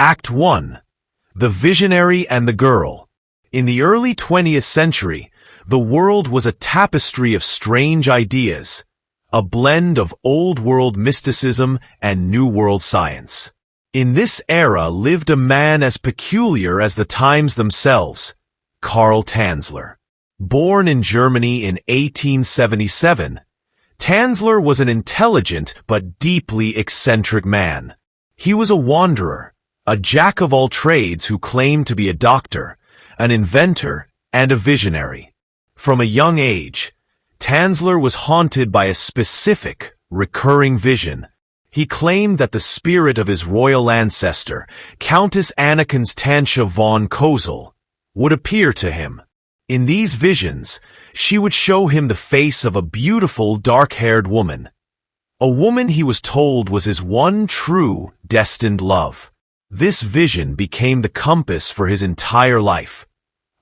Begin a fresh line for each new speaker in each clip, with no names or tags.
Act 1. The Visionary and the Girl. In the early 20th century, the world was a tapestry of strange ideas, a blend of old-world mysticism and new-world science. In this era lived a man as peculiar as the times themselves, Carl Tanzler. Born in Germany in 1877, Tanzler was an intelligent but deeply eccentric man. He was a wanderer, a jack-of-all-trades who claimed to be a doctor, an inventor, and a visionary. From a young age, Tanzler was haunted by a specific, recurring vision. He claimed that the spirit of his royal ancestor, Countess Anna Constantia von Cosel, would appear to him. In these visions, she would show him the face of a beautiful, dark-haired woman. A woman he was told was his one true, destined love. This vision became the compass for his entire life,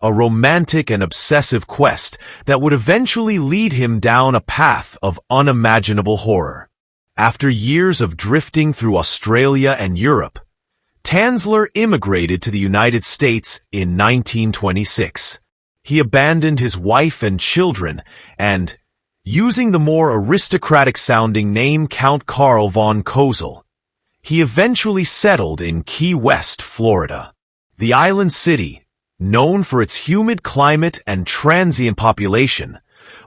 a romantic and obsessive quest that would eventually lead him down a path of unimaginable horror. After years of drifting through Australia and Europe, Tanzler immigrated to the United States in 1926. He abandoned his wife and children and, using the more aristocratic-sounding name Count Carl von Cosel, he eventually settled in Key West, Florida. The island city, known for its humid climate and transient population,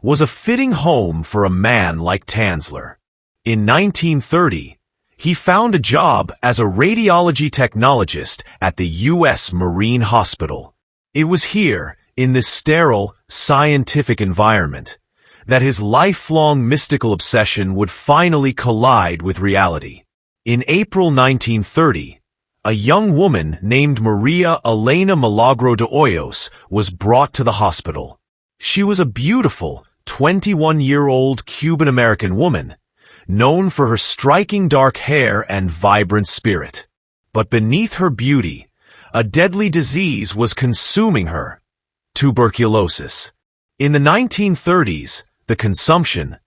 was a fitting home for a man like Tanzler. In 1930, he found a job as a radiology technologist at the U.S. Marine Hospital. It was here, in this sterile, scientific environment, that his lifelong mystical obsession would finally collide with reality. In April 1930, a young woman named Maria Elena Hoyos was brought to the hospital. She was a beautiful, 21-year-old Cuban-American woman, known for her striking dark hair and vibrant spirit. But beneath her beauty, a deadly disease was consuming her: tuberculosis. In the 1930s, the consumption,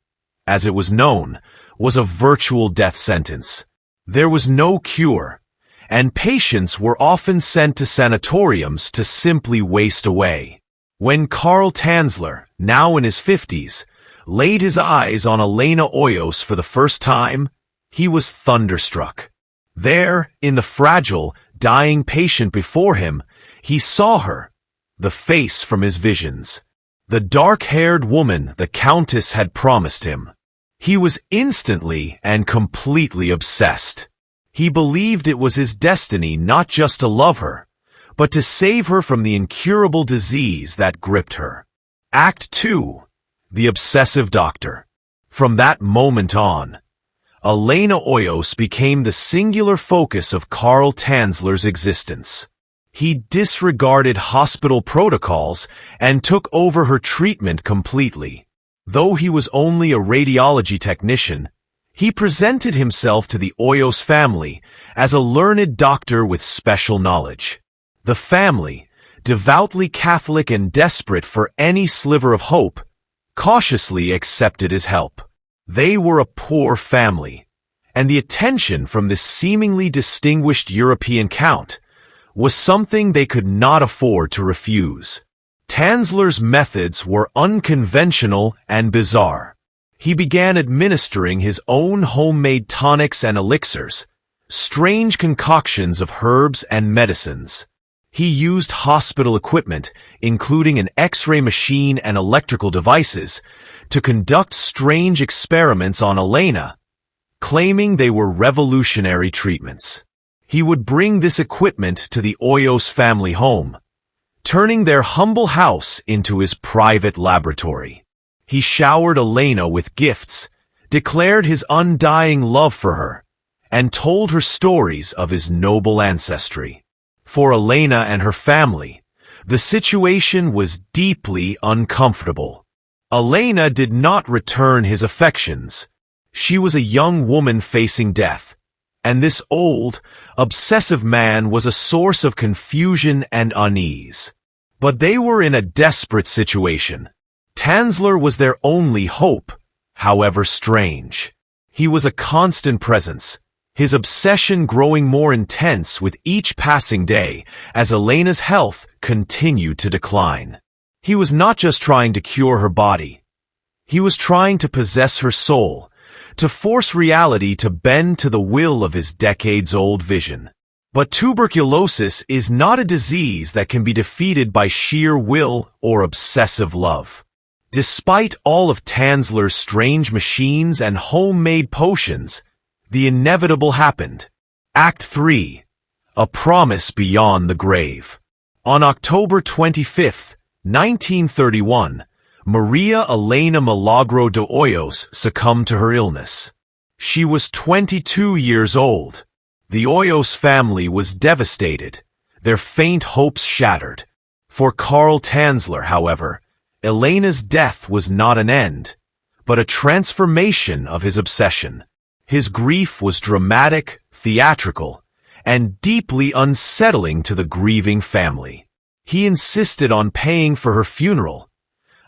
as it was known, was a virtual death sentence. There was no cure, and patients were often sent to sanatoriums to simply waste away. When Carl Tanzler, now in his 50s, laid his eyes on Elena Hoyos for the first time, he was thunderstruck. There, in the fragile, dying patient before him, he saw her, the face from his visions, the dark-haired woman the Countess had promised him. He was instantly and completely obsessed. He believed it was his destiny not just to love her, but to save her from the incurable disease that gripped her. Act 2. The Obsessive Doctor. From that moment on, Elena Hoyos became the singular focus of Carl Tanzler's existence. He disregarded hospital protocols and took over her treatment completely. Though he was only a radiology technician, he presented himself to the Hoyos family as a learned doctor with special knowledge. The family, devoutly Catholic and desperate for any sliver of hope, cautiously accepted his help. They were a poor family, and the attention from this seemingly distinguished European count was something they could not afford to refuse. Tanzler's methods were unconventional and bizarre. He began administering his own homemade tonics and elixirs, strange concoctions of herbs and medicines. He used hospital equipment, including an X-ray machine and electrical devices, to conduct strange experiments on Elena, claiming they were revolutionary treatments. He would bring this equipment to the Hoyos family home, turning their humble house into his private laboratory. He showered Elena with gifts, declared his undying love for her, and told her stories of his noble ancestry. For Elena and her family, the situation was deeply uncomfortable. Elena did not return his affections. She was a young woman facing death, and this old, obsessive man was a source of confusion and unease. But they were in a desperate situation. Tanzler was their only hope, however strange. He was a constant presence, his obsession growing more intense with each passing day as Elena's health continued to decline. He was not just trying to cure her body. He was trying to possess her soul, to force reality to bend to the will of his decades-old vision. But tuberculosis is not a disease that can be defeated by sheer will or obsessive love. Despite all of Tanzler's strange machines and homemade potions, the inevitable happened. Act 3. A Promise Beyond the Grave. On October 25, 1931, Maria Elena Milagro de Hoyos succumbed to her illness. She was 22 years old. The Hoyos family was devastated, their faint hopes shattered. For Carl Tanzler, however, Elena's death was not an end, but a transformation of his obsession. His grief was dramatic, theatrical, and deeply unsettling to the grieving family. He insisted on paying for her funeral,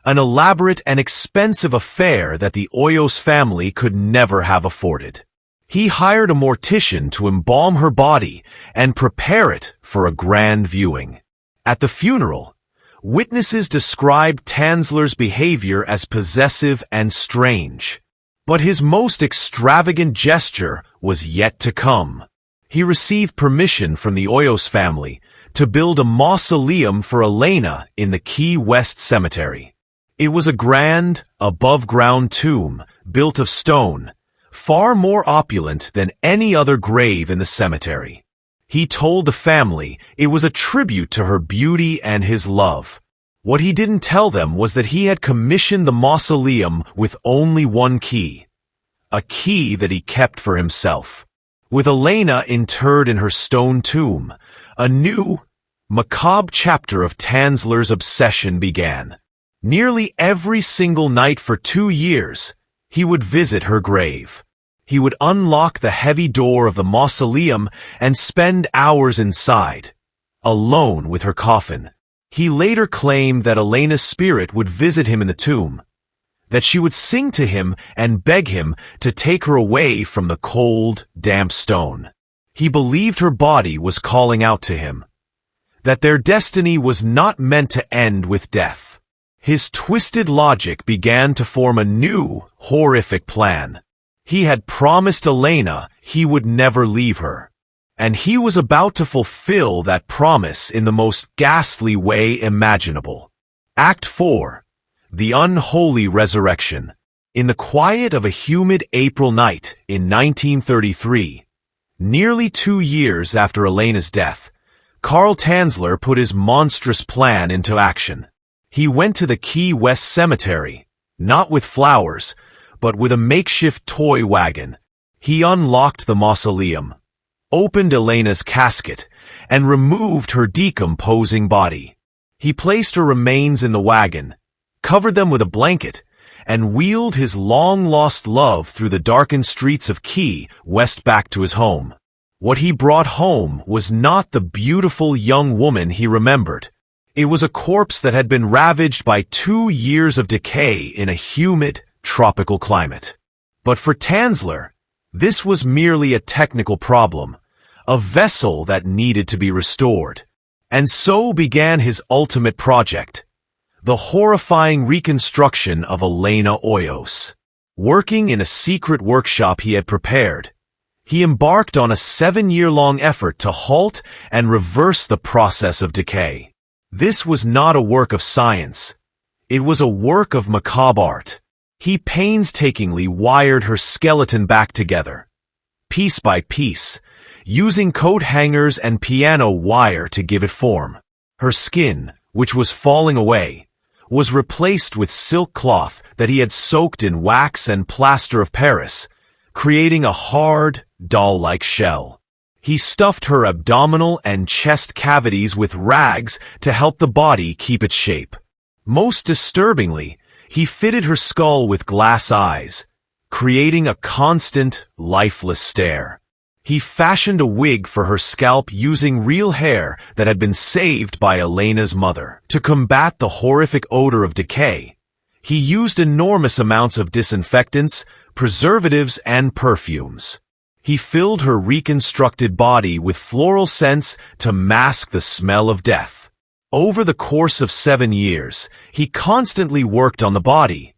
an elaborate and expensive affair that the Hoyos family could never have afforded. He hired a mortician to embalm her body and prepare it for a grand viewing. At the funeral, witnesses described Tanzler's behavior as possessive and strange. But his most extravagant gesture was yet to come. He received permission from the Hoyos family to build a mausoleum for Elena in the Key West Cemetery. It was a grand, above-ground tomb built of stone, far more opulent than any other grave in the cemetery. He told the family it was a tribute to her beauty and his love. What he didn't tell them was that he had commissioned the mausoleum with only one key, a key that he kept for himself. With Elena interred in her stone tomb, a new, macabre chapter of Tanzler's obsession began. Nearly every single night for 2 years, he would visit her grave. He would unlock the heavy door of the mausoleum and spend hours inside, alone with her coffin. He later claimed that Elena's spirit would visit him in the tomb, that she would sing to him and beg him to take her away from the cold, damp stone. He believed her body was calling out to him, that their destiny was not meant to end with death. His twisted logic began to form a new, horrific plan. He had promised Elena he would never leave her, and he was about to fulfill that promise in the most ghastly way imaginable. Act 4. The Unholy Resurrection. In the quiet of a humid April night in 1933, nearly 2 years after Elena's death, Carl Tanzler put his monstrous plan into action. He went to the Key West Cemetery, not with flowers, but with a makeshift toy wagon. He unlocked the mausoleum, opened Elena's casket, and removed her decomposing body. He placed her remains in the wagon, covered them with a blanket, and wheeled his long-lost love through the darkened streets of Key West back to his home. What he brought home was not the beautiful young woman he remembered. It was a corpse that had been ravaged by 2 years of decay in a humid, tropical climate. But for Tanzler, this was merely a technical problem, a vessel that needed to be restored. And so began his ultimate project, the horrifying reconstruction of Elena Hoyos. Working in a secret workshop he had prepared, he embarked on a 7-year-long effort to halt and reverse the process of decay. This was not a work of science. It was a work of macabre art. He painstakingly wired her skeleton back together, piece by piece, using coat hangers and piano wire to give it form. Her skin, which was falling away, was replaced with silk cloth that he had soaked in wax and plaster of Paris, creating a hard, doll-like shell. He stuffed her abdominal and chest cavities with rags to help the body keep its shape. Most disturbingly, he fitted her skull with glass eyes, creating a constant, lifeless stare. He fashioned a wig for her scalp using real hair that had been saved by Elena's mother. To combat the horrific odor of decay, he used enormous amounts of disinfectants, preservatives, and perfumes. He filled her reconstructed body with floral scents to mask the smell of death. Over the course of 7 years, he constantly worked on the body,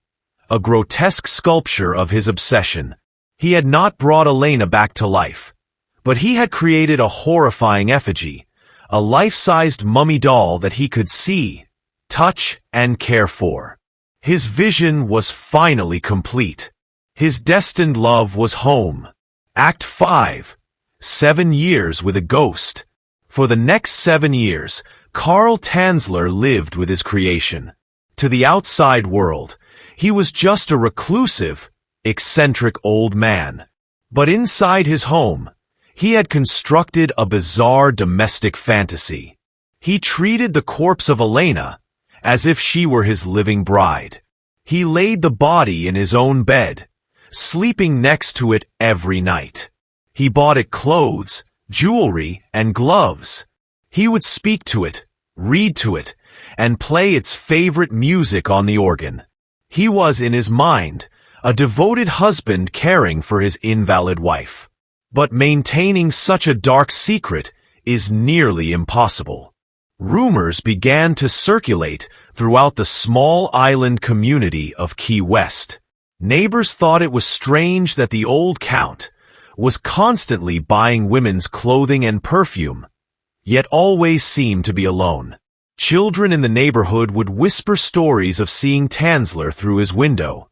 a grotesque sculpture of his obsession. He had not brought Elena back to life, but he had created a horrifying effigy, a life-sized mummy doll that he could see, touch, and care for. His vision was finally complete. His destined love was home. Act 5. 7 years with a ghost. For the next 7 years, Carl Tanzler lived with his creation. To the outside world, he was just a reclusive, eccentric old man. But inside his home, he had constructed a bizarre domestic fantasy. He treated the corpse of Elena as if she were his living bride. He laid the body in his own bed, sleeping next to it every night. He bought it clothes, jewelry, and gloves. He would speak to it, read to it, and play its favorite music on the organ. He was, in his mind, a devoted husband caring for his invalid wife. But maintaining such a dark secret is nearly impossible. Rumors began to circulate throughout the small island community of Key West. Neighbors thought it was strange that the old Count was constantly buying women's clothing and perfume, yet always seemed to be alone. Children in the neighborhood would whisper stories of seeing Tanzler through his window,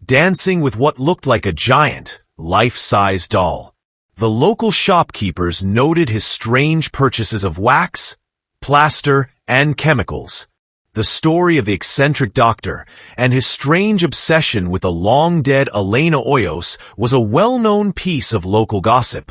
dancing with what looked like a giant, life-size doll. The local shopkeepers noted his strange purchases of wax, plaster, and chemicals. The story of the eccentric doctor and his strange obsession with the long-dead Elena Hoyos was a well-known piece of local gossip.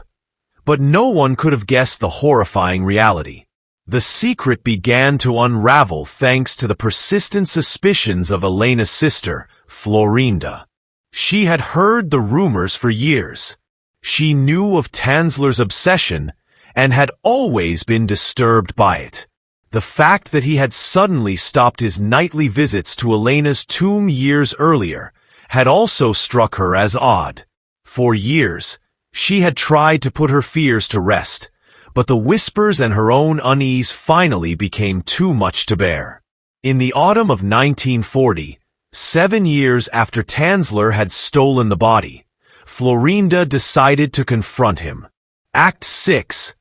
But no one could have guessed the horrifying reality. The secret began to unravel thanks to the persistent suspicions of Elena's sister, Florinda. She had heard the rumors for years. She knew of Tanzler's obsession and had always been disturbed by it. The fact that he had suddenly stopped his nightly visits to Elena's tomb years earlier had also struck her as odd. For years, she had tried to put her fears to rest, but the whispers and her own unease finally became too much to bear. In the autumn of 1940, 7 years after Tanzler had stolen the body, Florinda decided to confront him. Act 6.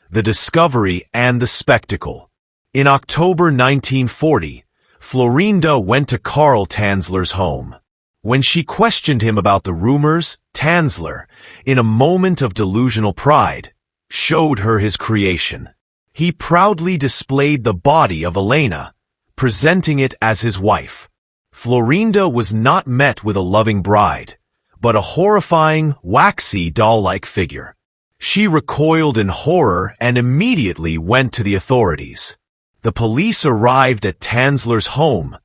The Discovery and the Spectacle. In October 1940, Florinda went to Carl Tanzler's home. When she questioned him about the rumors, Tanzler, in a moment of delusional pride, showed her his creation. He proudly displayed the body of Elena, presenting it as his wife. Florinda was not met with a loving bride, but a horrifying, waxy doll-like figure. She recoiled in horror and immediately went to the authorities. The police arrived at Tanzler's home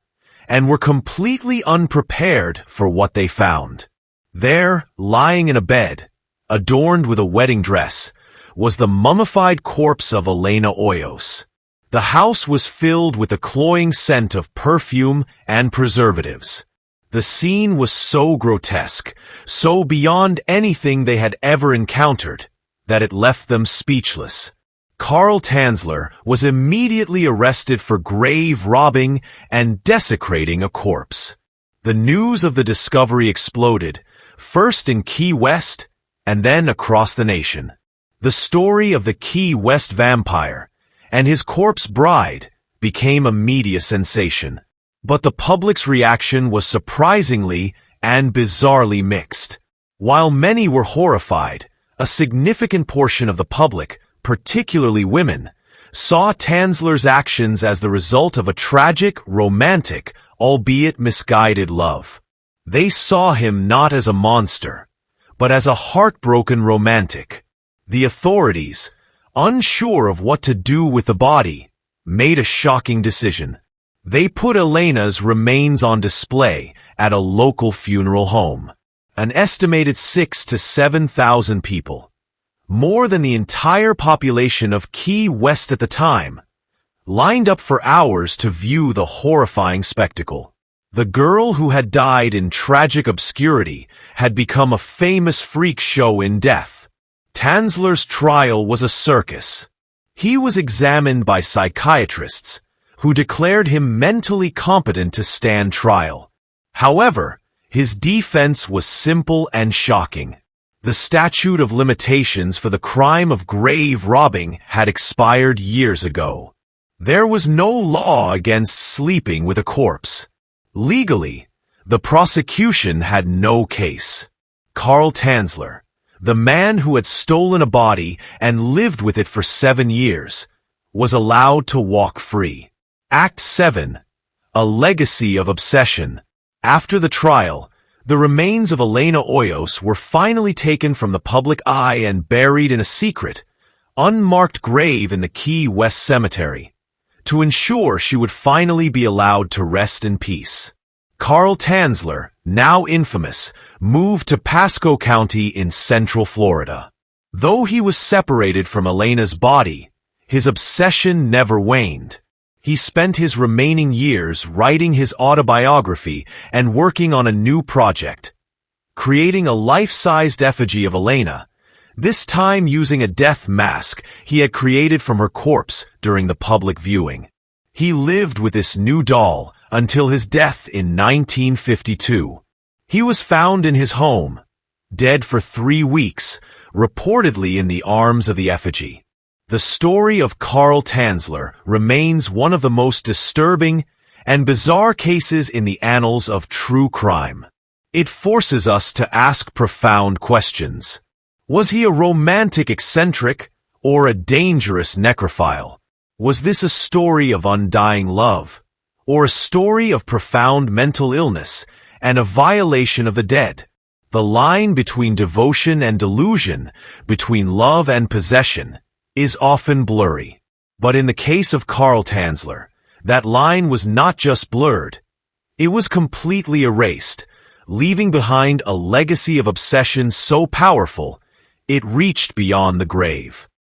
and were completely unprepared for what they found. There, lying in a bed, adorned with a wedding dress, was the mummified corpse of Elena Hoyos. The house was filled with the cloying scent of perfume and preservatives. The scene was so grotesque, so beyond anything they had ever encountered, that it left them speechless. Carl Tanzler was immediately arrested for grave robbing and desecrating a corpse. The news of the discovery exploded, first in Key West and then across the nation. The story of the Key West vampire and his corpse bride became a media sensation. But the public's reaction was surprisingly and bizarrely mixed. While many were horrified, a significant portion of the public, particularly women, saw Tanzler's actions as the result of a tragic, romantic, albeit misguided love. They saw him not as a monster, but as a heartbroken romantic. The authorities, unsure of what to do with the body, made a shocking decision. They put Elena's remains on display at a local funeral home. An estimated 6,000 to 7,000 people, more than the entire population of Key West at the time, lined up for hours to view the horrifying spectacle. The girl who had died in tragic obscurity had become a famous freak show in death. Tanzler's trial was a circus. He was examined by psychiatrists, who declared him mentally competent to stand trial. However, his defense was simple and shocking. The statute of limitations for the crime of grave robbing had expired years ago. There was no law against sleeping with a corpse. Legally, the prosecution had no case. Carl Tanzler, the man who had stolen a body and lived with it for 7 years, was allowed to walk free. Act 7. A Legacy of Obsession. After the trial, the remains of Elena Hoyos were finally taken from the public eye and buried in a secret, unmarked grave in the Key West Cemetery, to ensure she would finally be allowed to rest in peace. Carl Tanzler, now infamous, moved to Pasco County in Central Florida. Though he was separated from Elena's body, his obsession never waned. He spent his remaining years writing his autobiography and working on a new project, creating a life-sized effigy of Elena, this time using a death mask he had created from her corpse during the public viewing. He lived with this new doll until his death in 1952. He was found in his home, dead for 3 weeks, reportedly in the arms of the effigy. The story of Carl Tanzler remains one of the most disturbing and bizarre cases in the annals of true crime. It forces us to ask profound questions. Was he a romantic eccentric or a dangerous necrophile? Was this a story of undying love, or a story of profound mental illness and a violation of the dead? The line between devotion and delusion, between love and possession, is often blurry. But in the case of Carl Tanzler, that line was not just blurred, it was completely erased, leaving behind a legacy of obsession so powerful, it reached beyond the grave.